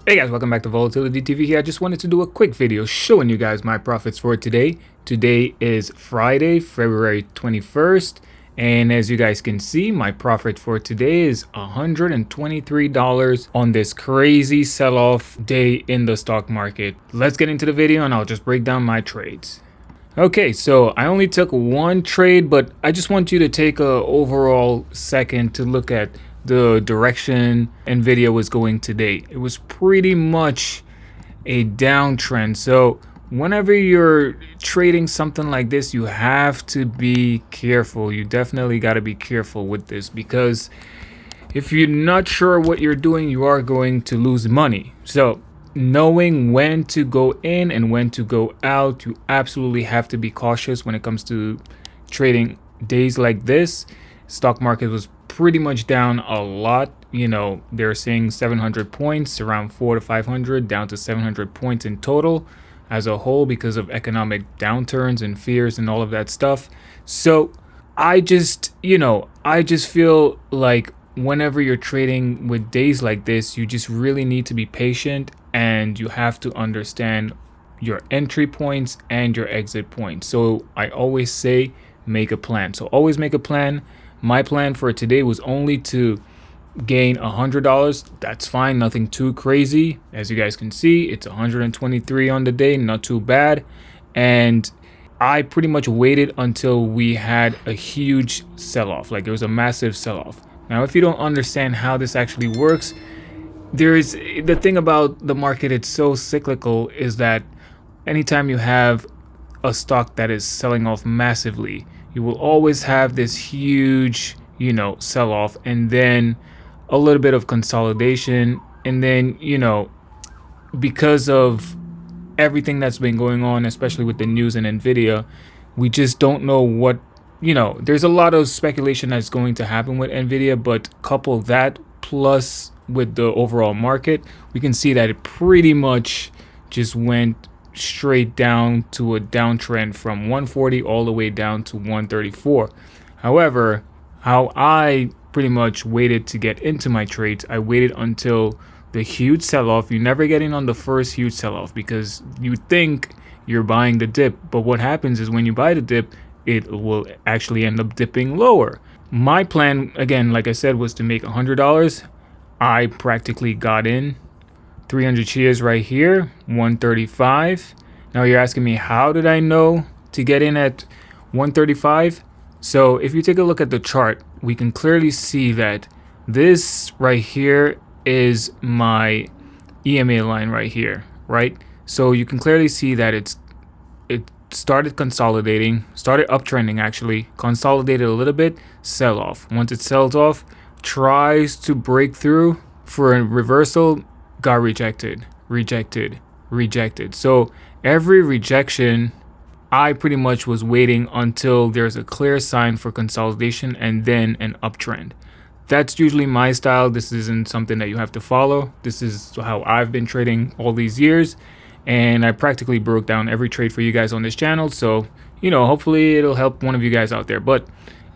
Hey guys, welcome back to VolatilityTV here. I just wanted to do a quick video showing you guys my profits for today. Today is Friday, February 21st. And as you guys can see, my profit for today is $123 on this crazy sell-off day in the stock market. Let's get into the video and I'll just break down my trades. Okay, so I only took one trade, but I just want you to take a overall second to look at the direction Nvidia was going today. It was pretty much a downtrend. So whenever you're trading something like this, you have to be careful. You definitely got to be careful with this, because if you're not sure what you're doing, you are going to lose money. So knowing when to go in and when to go out, you absolutely have to be cautious when it comes to trading days like this. Stock market was pretty much down a lot. You know, they're saying 700 points, around 400 to 500, down to 700 points in total as a whole because of economic downturns and fears and all of that stuff. So I just feel like whenever you're trading with days like this, you just really need to be patient and you have to understand your entry points and your exit points. So I always say make a plan. So always make a plan. My plan for today was only to gain $100. That's fine, nothing too crazy. As you guys can see, it's 123 on the day, not too bad. And I pretty much waited until we had a huge sell-off, like it was a massive sell-off. Now, if you don't understand how this actually works, there's the thing about the market, it's so cyclical, is that anytime you have a stock that is selling off massively, you will always have this huge, sell off, and then a little bit of consolidation. And then, because of everything that's been going on, especially with the news and Nvidia, we just don't know what, there's a lot of speculation that's going to happen with Nvidia, but couple that plus with the overall market, we can see that it pretty much just went straight down to a downtrend from 140 all the way down to 134. However, how I pretty much waited to get into my trades, I waited until the huge sell-off. You never get in on the first huge sell-off because you think you're buying the dip, but what happens is when you buy the dip, it will actually end up dipping lower. My plan, again, like I said, was to make $100. I practically got in 300 shares right here, 135. Now you're asking me, how did I know to get in at 135? So if you take a look at the chart, we can clearly see that this right here is my EMA line right here, right? So you can clearly see that it started consolidating, started uptrending actually, consolidated a little bit, sell off. Once it sells off, tries to break through for a reversal, got rejected. So every rejection, I pretty much was waiting until there's a clear sign for consolidation and then an uptrend. That's usually my style. This isn't something that you have to follow. This is how I've been trading all these years, and I practically broke down every trade for you guys on this channel. So, hopefully it'll help one of you guys out there. But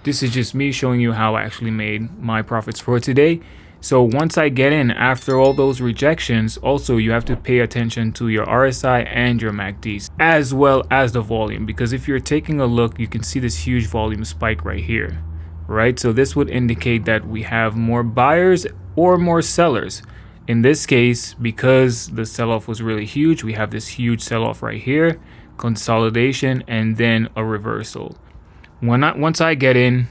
this is just me showing you how I actually made my profits for today. So once I get in after all those rejections, also you have to pay attention to your RSI and your MACDs as well as the volume, because if you're taking a look, you can see this huge volume spike right here, right? So this would indicate that we have more buyers or more sellers. In this case, because the sell-off was really huge, we have this huge sell-off right here, consolidation, and then a reversal. Once I get in,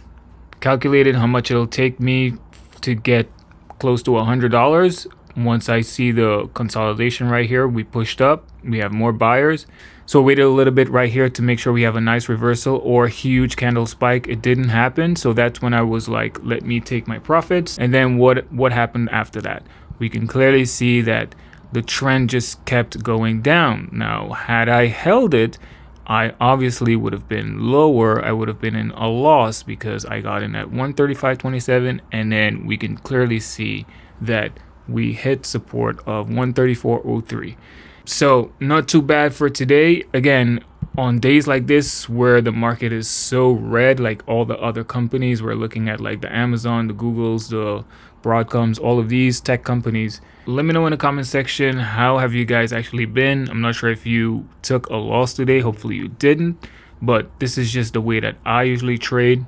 calculated how much it'll take me to get close to $100. Once I see the consolidation right here, we pushed up, we have more buyers. So waited a little bit right here to make sure we have a nice reversal or huge candle spike. It didn't happen, so that's when I was like, let me take my profits. And then what happened after that? We can clearly see that the trend just kept going down. Now, had I held it, I obviously would have been lower. I would have been in a loss because I got in at 135.27, and then we can clearly see that we hit support of 134.03. So not too bad for today. Again, on days like this where the market is so red, like all the other companies, we're looking at like the Amazon, the Googles, the Broadcoms, all of these tech companies. Let me know in the comment section, how have you guys actually been? I'm not sure if you took a loss today. Hopefully you didn't, but this is just the way that I usually trade.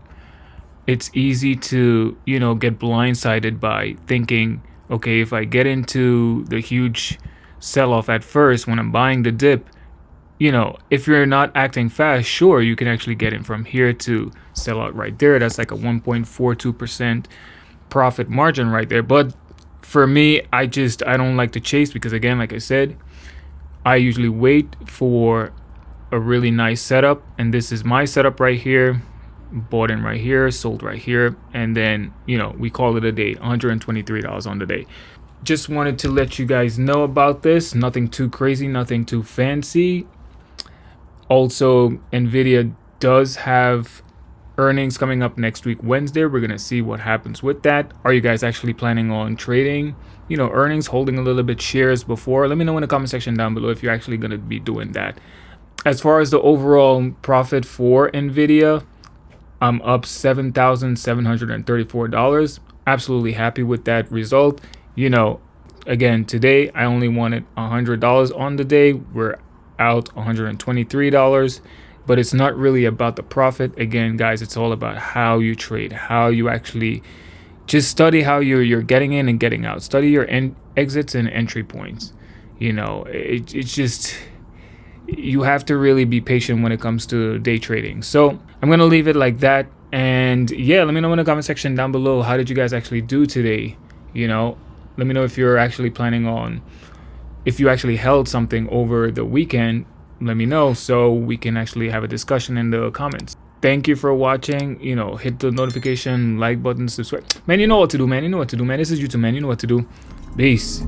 It's easy to, you know, get blindsided by thinking, okay, if I get into the huge sell-off at first when I'm buying the dip, you know, if you're not acting fast, sure, you can actually get in from here to sell out right there. That's like a 1.42% profit margin right there. But for me, I don't like to chase, because again, like I said, I usually wait for a really nice setup, and this is my setup right here. Bought in right here, sold right here, and then, you know, we call it a day. $123 on the day. Just wanted to let you guys know about this. Nothing too crazy, nothing too fancy. Also, Nvidia does have earnings coming up next week, Wednesday. We're gonna see what happens with that. Are you guys actually planning on trading, you know, earnings, holding a little bit shares before? Let me know in the comment section down below if you're actually gonna be doing that. As far as the overall profit for Nvidia, I'm up $7,734. Absolutely happy with that result. You know, again, today I only wanted $100 on the day. We're out $123, but it's not really about the profit. Again, guys, it's all about how you trade, how you actually just study how you're getting in and getting out. Study your exits and entry points. You know, it's just, you have to really be patient when it comes to day trading. So I'm gonna leave it like that. And yeah, let me know in the comment section down below, how did you guys actually do today? You know, let me know if you're actually planning on, if you actually held something over the weekend. Let me know so we can actually have a discussion in the comments. Thank you for watching. You know, hit the notification, like button, subscribe. Man, you know what to do, man. You know what to do, man. This is YouTube, man. You know what to do. Peace.